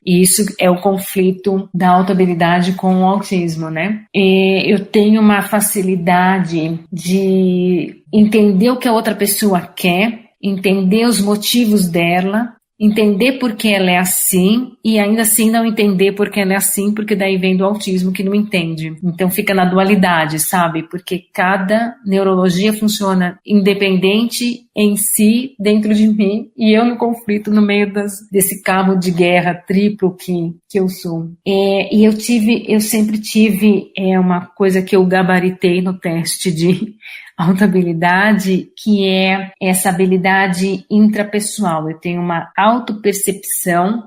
E isso é o conflito da auto-habilidade com o autismo, né? E eu tenho uma facilidade de entender o que a outra pessoa quer, entender os motivos dela, entender por que ela é assim e ainda assim não entender por que ela é assim, porque daí vem do autismo que não entende. Então fica na dualidade, sabe? Porque cada neurologia funciona independente em si, dentro de mim, e eu no conflito no meio desse cabo de guerra triplo que eu sou. E eu sempre tive uma coisa que eu gabaritei no teste de alta habilidade, que é essa habilidade intrapessoal. Eu tenho uma autopercepção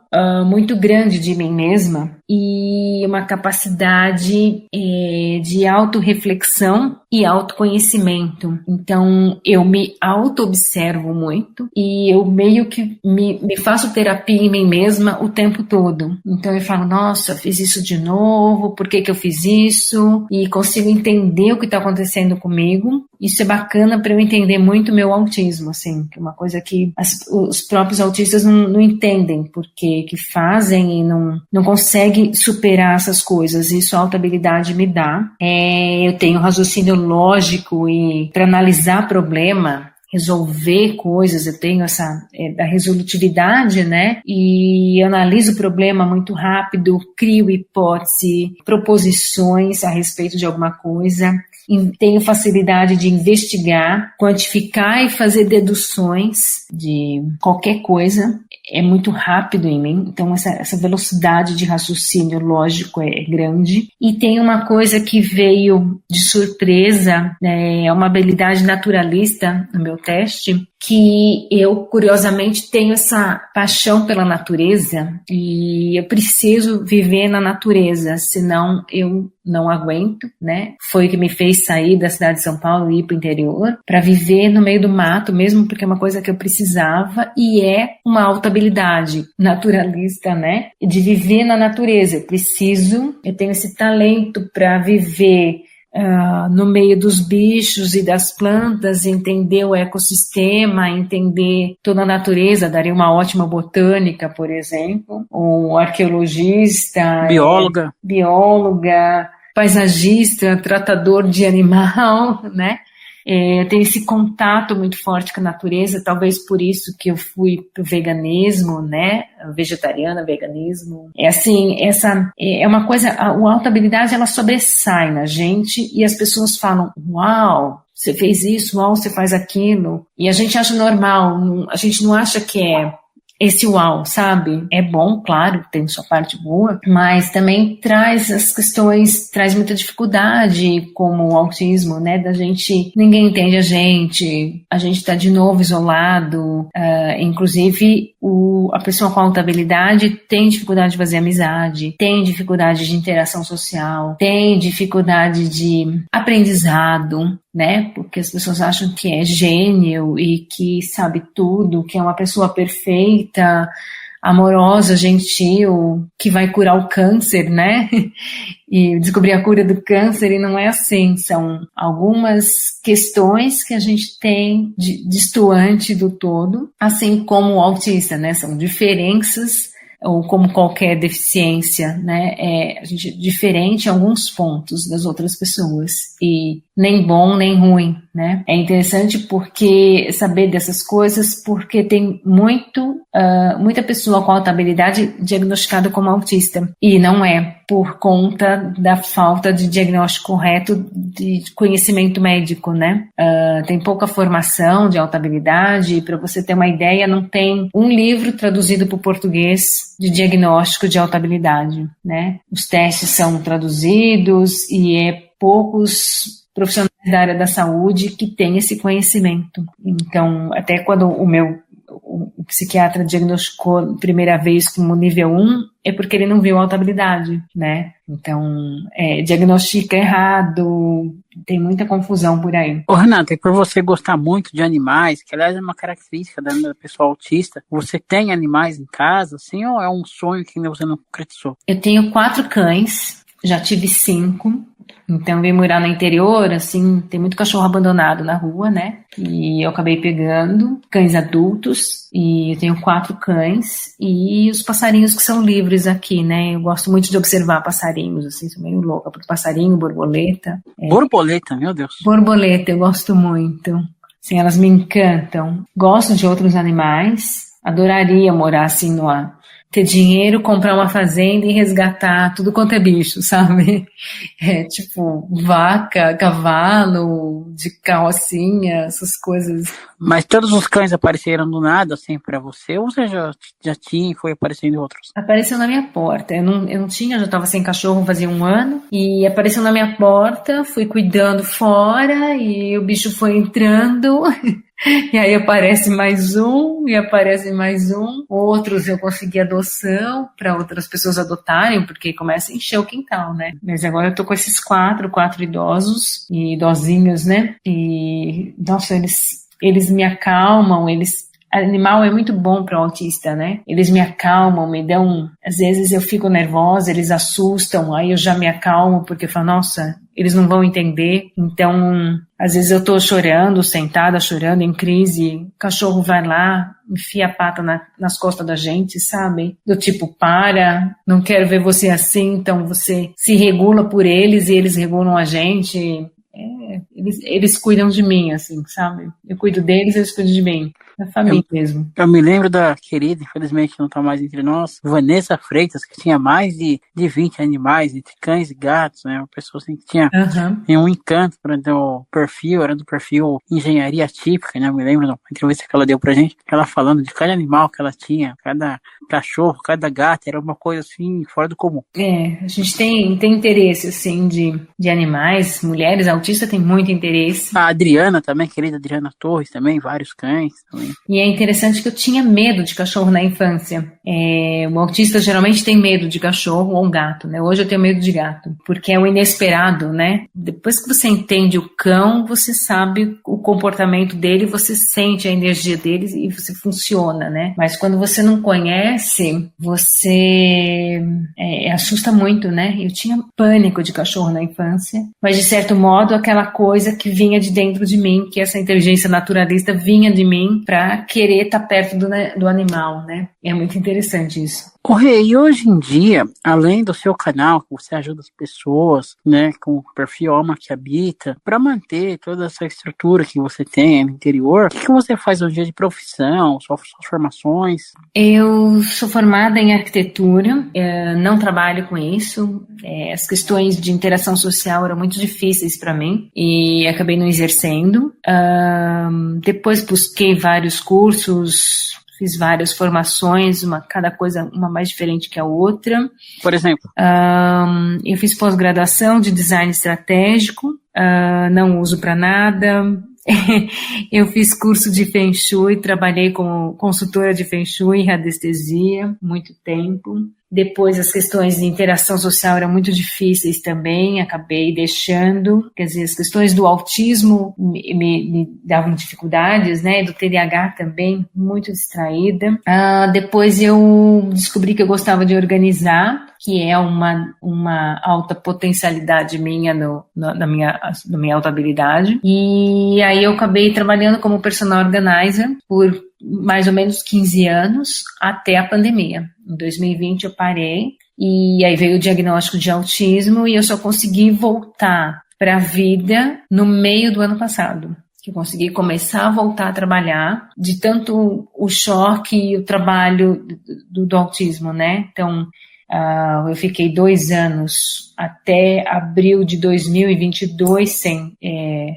muito grande de mim mesma e uma capacidade de autorreflexão e autoconhecimento. Então, eu me auto-observo muito e eu meio que me faço terapia em mim mesma o tempo todo. Então, eu falo, nossa, fiz isso de novo, por que eu fiz isso? E consigo entender o que está acontecendo comigo. Isso é bacana para eu entender muito meu autismo, assim, que é uma coisa que os próprios autistas não entendem porque que fazem e não conseguem consegue superar essas coisas. Isso a auto-habilidade me dá. Eu tenho raciocínio lógico e para analisar problema, resolver coisas, eu tenho essa da resolutividade, né? E eu analiso o problema muito rápido, crio hipótese, proposições a respeito de alguma coisa. Tenho facilidade de investigar, quantificar e fazer deduções de qualquer coisa. É muito rápido em mim, então essa velocidade de raciocínio lógico é grande. E tem uma coisa que veio de surpresa, é uma habilidade naturalista no meu teste, que eu, curiosamente, tenho essa paixão pela natureza e eu preciso viver na natureza, senão eu não aguento, né? Foi o que me fez sair da cidade de São Paulo e ir para o interior, para viver no meio do mato, mesmo porque é uma coisa que eu precisava e é uma alta habilidade naturalista, né? De viver na natureza. Eu tenho esse talento para viver no meio dos bichos e das plantas, entender o ecossistema, entender toda a natureza, daria uma ótima botânica, por exemplo, um arqueologista, bióloga, paisagista, tratador de animal, né? Eu tenho esse contato muito forte com a natureza, talvez por isso que eu fui pro veganismo, né? Vegetariana, veganismo. É uma coisa, a auto-habilidade ela sobressai na gente e as pessoas falam, uau, você fez isso, uau, você faz aquilo. E a gente acha normal, a gente não acha que é esse uau, sabe? É bom, claro, tem sua parte boa, mas também traz as questões, traz muita dificuldade, como o autismo, né? Ninguém entende a gente tá de novo isolado, inclusive a pessoa com alta habilidade tem dificuldade de fazer amizade, tem dificuldade de interação social, tem dificuldade de aprendizado, né? Porque as pessoas acham que é gênio e que sabe tudo, que é uma pessoa perfeita, amorosa, gentil, que vai curar o câncer, né? E descobrir a cura do câncer, e não é assim. São algumas questões que a gente tem distoante do todo, assim como o autista, né? São diferenças, ou como qualquer deficiência, né? A gente é diferente em alguns pontos das outras pessoas, e nem bom nem ruim, né? É interessante porque saber dessas coisas, porque tem muita pessoa com alta habilidade diagnosticada como autista, e não é por conta da falta de diagnóstico correto de conhecimento médico, né? Tem pouca formação de alta habilidade. Para você ter uma ideia, não tem um livro traduzido para o português de diagnóstico de alta habilidade, né? Os testes são traduzidos e poucos profissionais da área da saúde que têm esse conhecimento. Então, até quando o psiquiatra diagnosticou primeira vez como nível 1, é porque ele não viu alta habilidade, né? Então, diagnostica errado, tem muita confusão por aí. Ô, Renata, e por você gostar muito de animais, que aliás é uma característica da pessoa autista, você tem animais em casa, assim, ou é um sonho que ainda você não concretizou? Eu tenho 4 cães, já tive 5. Então, vim morar no interior, assim, tem muito cachorro abandonado na rua, né? E eu acabei pegando cães adultos, e eu tenho 4 cães, e os passarinhos que são livres aqui, né? Eu gosto muito de observar passarinhos, assim, sou meio louca por passarinho, borboleta. Borboleta, meu Deus. Borboleta, eu gosto muito. Assim, elas me encantam. Gosto de outros animais, adoraria morar, assim, ter dinheiro, comprar uma fazenda e resgatar tudo quanto é bicho, sabe? Tipo, vaca, cavalo, de carrocinha, essas coisas. Mas todos os cães apareceram do nada, assim, pra você? Ou você já tinha e foi aparecendo outros? Apareceu na minha porta. Eu não tinha, já estava sem cachorro fazia 1 ano. E apareceu na minha porta, fui cuidando fora e o bicho foi entrando. E aí aparece mais um, e aparece mais um. Outros eu consegui adoção para outras pessoas adotarem, porque começa a encher o quintal, né? Mas agora eu tô com esses 4 idosos e idosinhos, né? E, nossa, eles me acalmam, animal é muito bom para o autista, né? Eles me acalmam, me dão... Às vezes eu fico nervosa, eles assustam, aí eu já me acalmo, porque eu falo, nossa, eles não vão entender. Então, às vezes eu tô chorando, sentada, chorando, em crise, o cachorro vai lá, enfia a pata nas costas da gente, sabe? Do tipo, para, não quero ver você assim, então você se regula por eles e eles regulam a gente. Eles cuidam de mim, assim, sabe? Eu cuido deles, eles cuidam de mim. Da família mesmo. Eu me lembro da querida, infelizmente não está mais entre nós, Vanessa Freitas, que tinha mais de 20 animais, entre cães e gatos, né? Uma pessoa assim que tinha um encanto para o perfil, era do perfil engenharia típica, né? Eu me lembro da entrevista que ela deu pra gente, ela falando de cada animal que ela tinha, cada cachorro, cada gato, era uma coisa assim, fora do comum. A gente tem interesse, assim, de animais, mulheres autistas têm muito interesse. A Adriana também, querida Adriana Torres também, vários cães também. E é interessante que eu tinha medo de cachorro na infância. O autista geralmente tem medo de cachorro ou gato, né? Hoje eu tenho medo de gato, porque é o inesperado, né? Depois que você entende o cão, você sabe o comportamento dele, você sente a energia dele e você funciona, né? Mas quando você não conhece, você assusta muito, né? Eu tinha pânico de cachorro na infância, mas de certo modo aquela coisa que vinha de dentro de mim, que essa inteligência naturalista vinha de mim para querer estar perto do animal, né? É muito interessante isso. Rê, e hoje em dia, além do seu canal, que você ajuda as pessoas, né, com o perfil Alma que Habita, para manter toda essa estrutura que você tem no interior, o que você faz hoje em dia de profissão, suas formações? Eu sou formada em arquitetura, não trabalho com isso, as questões de interação social eram muito difíceis para mim e acabei não exercendo. Depois busquei vários cursos, fiz várias formações, cada coisa uma mais diferente que a outra. Por exemplo? Eu fiz pós-graduação de design estratégico, não uso para nada. Eu fiz curso de Feng Shui, trabalhei como consultora de Feng Shui e radiestesia muito tempo. Depois as questões de interação social eram muito difíceis também, acabei deixando. Quer dizer, as questões do autismo me davam dificuldades, né? Do TDAH também, muito distraída. Depois eu descobri que eu gostava de organizar, que é uma alta potencialidade minha na minha alta habilidade. E aí eu acabei trabalhando como personal organizer por mais ou menos 15 anos até a pandemia. Em 2020 eu parei e aí veio o diagnóstico de autismo e eu só consegui voltar para a vida no meio do ano passado. Que eu consegui começar a voltar a trabalhar de tanto o choque e o trabalho do autismo, né? Então, eu fiquei 2 anos até abril de 2022 sem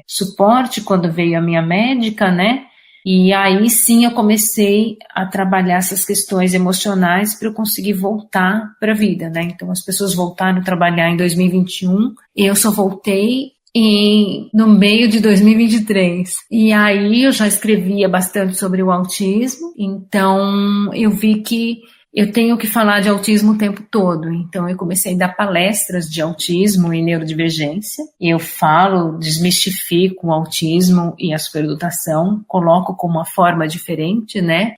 suporte quando veio a minha médica, né? E aí sim eu comecei a trabalhar essas questões emocionais para eu conseguir voltar para a vida, né? Então as pessoas voltaram a trabalhar em 2021, eu só voltei no meio de 2023. E aí eu já escrevia bastante sobre o autismo, então eu vi que eu tenho que falar de autismo o tempo todo, então eu comecei a dar palestras de autismo e neurodivergência, e eu falo, desmistifico o autismo e a superdotação, coloco como uma forma diferente, né?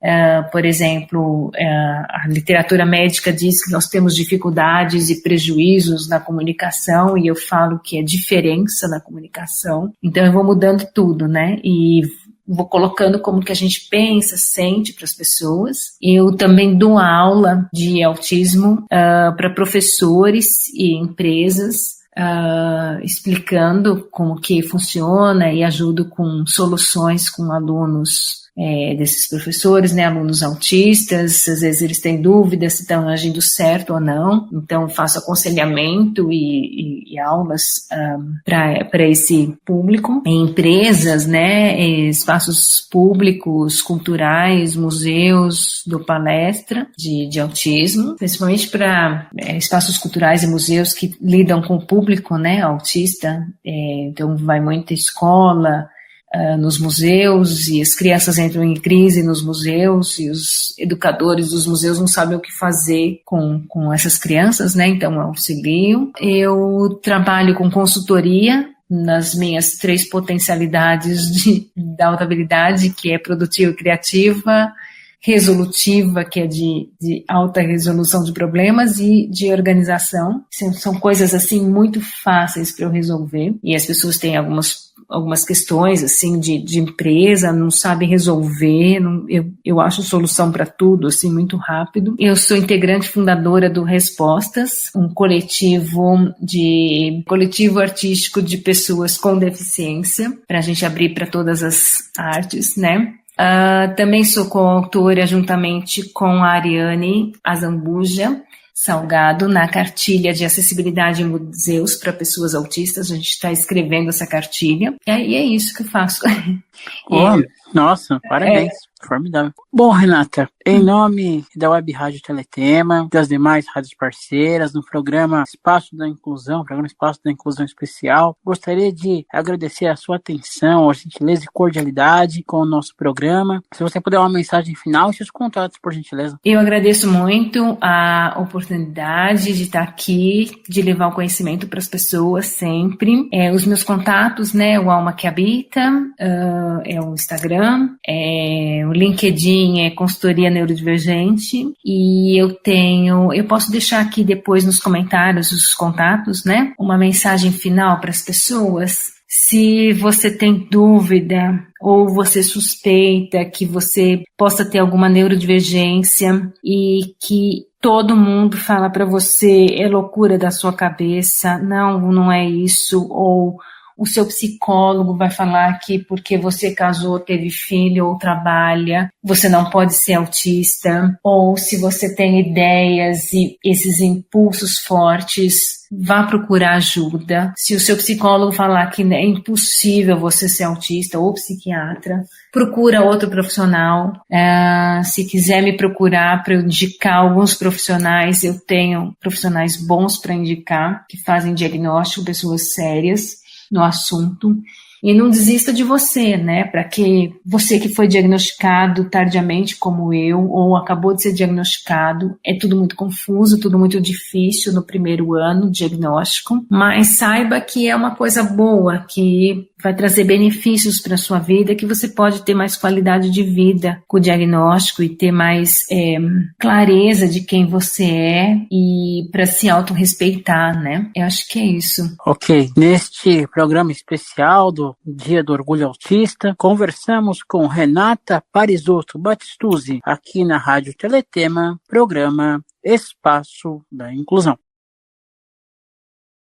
Por exemplo, a literatura médica diz que nós temos dificuldades e prejuízos na comunicação, e eu falo que é diferença na comunicação, então eu vou mudando tudo, né? E vou colocando como que a gente pensa, sente para as pessoas. Eu também dou aula de autismo para professores e empresas, explicando como que funciona e ajudo com soluções com alunos desses professores, né, alunos autistas. Às vezes eles têm dúvidas se estão agindo certo ou não, então faço aconselhamento e aulas para esse público, em empresas, né, espaços públicos, culturais, museus, dou palestra de autismo, principalmente para espaços culturais e museus que lidam com o público, né, autista, então vai muita escola, nos museus, e as crianças entram em crise nos museus e os educadores dos museus não sabem o que fazer com essas crianças, né? Então eu auxilio. Eu trabalho com consultoria nas minhas 3 potencialidades da alta habilidade, que é produtiva e criativa, resolutiva, que é de alta resolução de problemas, e de organização. São coisas assim muito fáceis para eu resolver, e as pessoas têm algumas questões assim de empresa, não sabem resolver, eu acho solução para tudo assim muito rápido. Eu sou integrante fundadora do Respostas, um coletivo artístico de pessoas com deficiência, para a gente abrir para todas as artes, né? Também sou coautora, juntamente com a Ariane Azambuja Salgado, na cartilha de acessibilidade em museus para pessoas autistas. A gente está escrevendo essa cartilha. E é isso que eu faço. Nossa, parabéns. Formidável. Bom, Renata, em nome da Web Rádio Teletema, das demais rádios parceiras, no programa Espaço da Inclusão, programa Espaço da Inclusão Especial, gostaria de agradecer a sua atenção, a gentileza e cordialidade com o nosso programa. Se você puder uma mensagem final e seus contatos, por gentileza. Eu agradeço muito a oportunidade de estar aqui, de levar o conhecimento para as pessoas sempre. Os meus contatos, né, o Alma que Habita, é o Instagram, o LinkedIn é Consultoria Neurodivergente, e eu posso deixar aqui depois nos comentários os contatos, né? Uma mensagem final para as pessoas. Se você tem dúvida ou você suspeita que você possa ter alguma neurodivergência e que todo mundo fala para você é loucura da sua cabeça, não é isso, ou o seu psicólogo vai falar que porque você casou, teve filho ou trabalha, você não pode ser autista. Ou se você tem ideias e esses impulsos fortes, vá procurar ajuda. Se o seu psicólogo falar que é impossível você ser autista ou psiquiatra, procura outro profissional. Se quiser me procurar para eu indicar alguns profissionais, eu tenho profissionais bons para indicar, que fazem diagnóstico, pessoas sérias no assunto. E não desista de você, né? Para que você que foi diagnosticado tardiamente como eu, ou acabou de ser diagnosticado, é tudo muito confuso, tudo muito difícil no primeiro ano de diagnóstico, mas saiba que é uma coisa boa, que vai trazer benefícios para a sua vida, que você pode ter mais qualidade de vida com o diagnóstico e ter mais clareza de quem você é e para se autorrespeitar, né? Eu acho que é isso. Ok. Neste programa especial do Dia do Orgulho Autista, conversamos com Renata Parisotto Batistuzzi, aqui na Rádio Teletema, programa Espaço da Inclusão.